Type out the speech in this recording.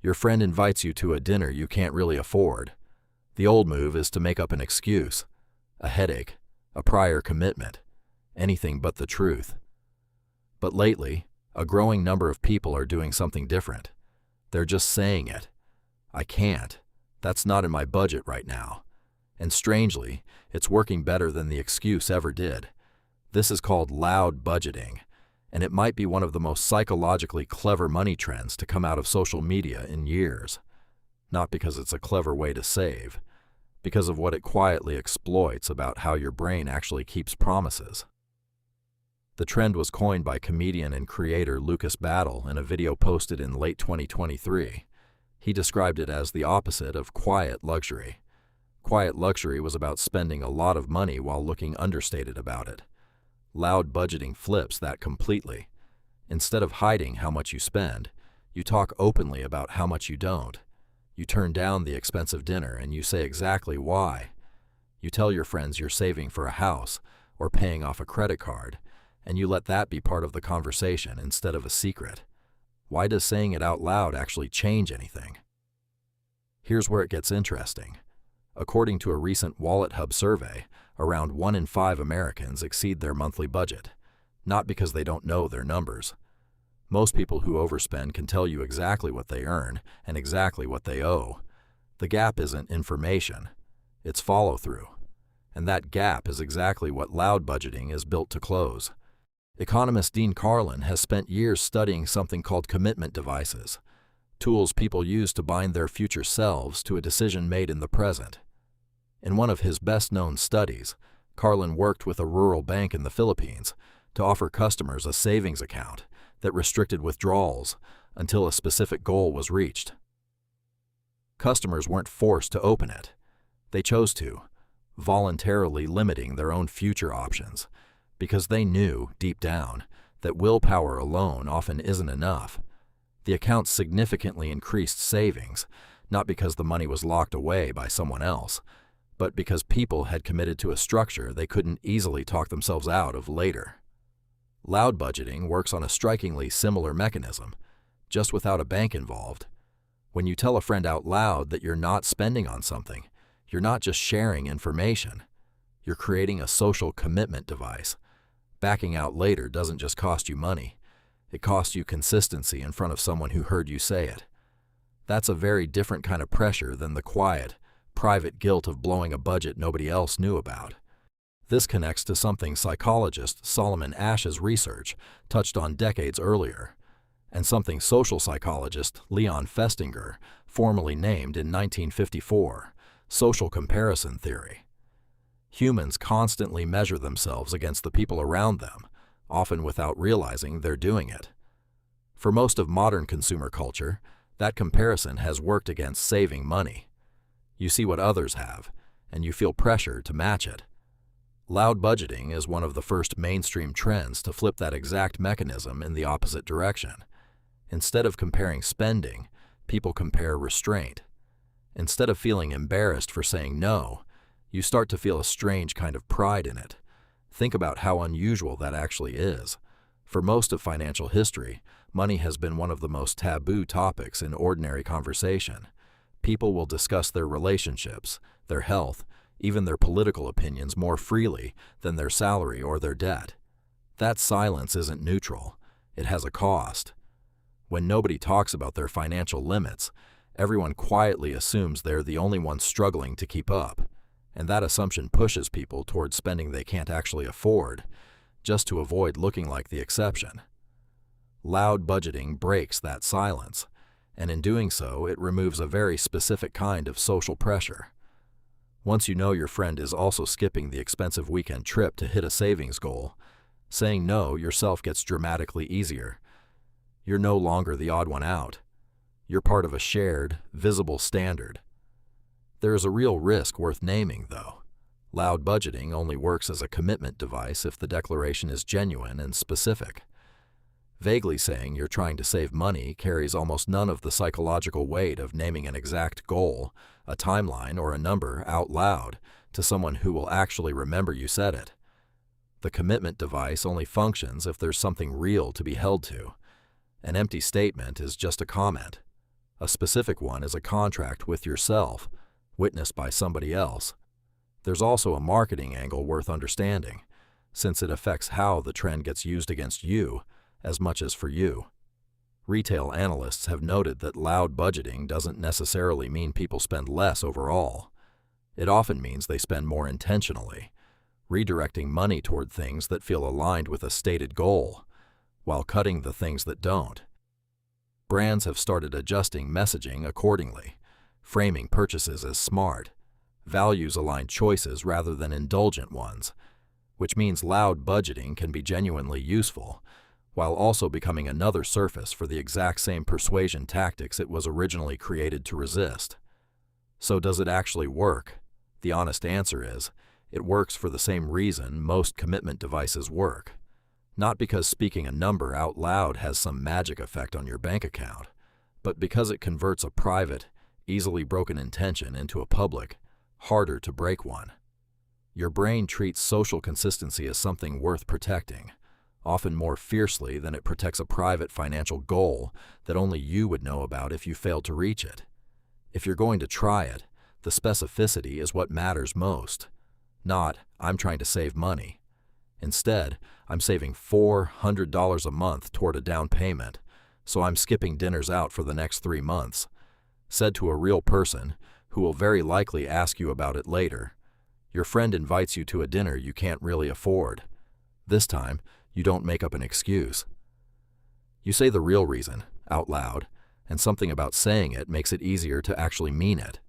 Your friend invites you to a dinner you can't really afford. The old move is to make up an excuse, a headache, a prior commitment, anything but the truth. But lately, a growing number of people are doing something different. They're just saying it. I can't. That's not in my budget right now. And strangely, it's working better than the excuse ever did. This is called loud budgeting, and it might be one of the most psychologically clever money trends to come out of social media in years. Not because it's a clever way to save, because of what it quietly exploits about how your brain actually keeps promises. The trend was coined by comedian and creator Lukas Battle in a video posted in late 2023. He described it as the opposite of quiet luxury. Quiet luxury was about spending a lot of money while looking understated about it. Loud budgeting flips that completely. Instead of hiding how much you spend, you talk openly about how much you don't. You turn down the expensive dinner and you say exactly why. You tell your friends you're saving for a house or paying off a credit card, and you let that be part of the conversation instead of a secret. Why does saying it out loud actually change anything? Here's where it gets interesting. According to a recent Wallet Hub survey, around 1 in 5 Americans exceed their monthly budget, not because they don't know their numbers. Most people who overspend can tell you exactly what they earn and exactly what they owe. The gap isn't information, it's follow-through. And that gap is exactly what loud budgeting is built to close. Economist Dean Karlan has spent years studying something called commitment devices, tools people use to bind their future selves to a decision made in the present. In one of his best-known studies, Karlan worked with a rural bank in the Philippines to offer customers a savings account that restricted withdrawals until a specific goal was reached. Customers weren't forced to open it. They chose to, voluntarily limiting their own future options, because they knew, deep down, that willpower alone often isn't enough. The account significantly increased savings, not because the money was locked away by someone else, but because people had committed to a structure they couldn't easily talk themselves out of later. Loud budgeting works on a strikingly similar mechanism, just without a bank involved. When you tell a friend out loud that you're not spending on something, you're not just sharing information. You're creating a social commitment device. Backing out later doesn't just cost you money. It costs you consistency in front of someone who heard you say it. That's a very different kind of pressure than the quiet, private guilt of blowing a budget nobody else knew about. This connects to something psychologist Solomon Asch's research touched on decades earlier, and something social psychologist Leon Festinger formally named in 1954, social comparison theory. Humans constantly measure themselves against the people around them, often without realizing they're doing it. For most of modern consumer culture, that comparison has worked against saving money. You see what others have, and you feel pressure to match it. Loud budgeting is one of the first mainstream trends to flip that exact mechanism in the opposite direction. Instead of comparing spending, people compare restraint. Instead of feeling embarrassed for saying no, you start to feel a strange kind of pride in it. Think about how unusual that actually is. For most of financial history, money has been one of the most taboo topics in ordinary conversation. People will discuss their relationships, their health, even their political opinions more freely than their salary or their debt. That silence isn't neutral. It has a cost. When nobody talks about their financial limits, everyone quietly assumes they're the only ones struggling to keep up, and that assumption pushes people toward spending they can't actually afford, just to avoid looking like the exception. Loud budgeting breaks that silence, and in doing so, it removes a very specific kind of social pressure. Once you know your friend is also skipping the expensive weekend trip to hit a savings goal, saying no yourself gets dramatically easier. You're no longer the odd one out. You're part of a shared, visible standard. There is a real risk worth naming, though. Loud budgeting only works as a commitment device if the declaration is genuine and specific. Vaguely saying you're trying to save money carries almost none of the psychological weight of naming an exact goal, a timeline, or a number out loud to someone who will actually remember you said it. The commitment device only functions if there's something real to be held to. An empty statement is just a comment. A specific one is a contract with yourself, witnessed by somebody else. There's also a marketing angle worth understanding, since it affects how the trend gets used against you as much as for you. Retail analysts have noted that loud budgeting doesn't necessarily mean people spend less overall. It often means they spend more intentionally, redirecting money toward things that feel aligned with a stated goal, while cutting the things that don't. Brands have started adjusting messaging accordingly, framing purchases as smart, values-aligned choices rather than indulgent ones, which means loud budgeting can be genuinely useful, while also becoming another surface for the exact same persuasion tactics it was originally created to resist. So does it actually work? The honest answer is, it works for the same reason most commitment devices work. Not because speaking a number out loud has some magic effect on your bank account, but because it converts a private, easily broken intention into a public, harder to break one. Your brain treats social consistency as something worth protecting, often more fiercely than it protects a private financial goal that only you would know about if you failed to reach it. If you're going to try it, the specificity is what matters most. Not, I'm trying to save money. Instead, I'm saving $400 a month toward a down payment, so I'm skipping dinners out for the next 3 months. Said to a real person, who will very likely ask you about it later. Your friend invites you to a dinner you can't really afford. This time, you don't make up an excuse. You say the real reason, out loud, and something about saying it makes it easier to actually mean it.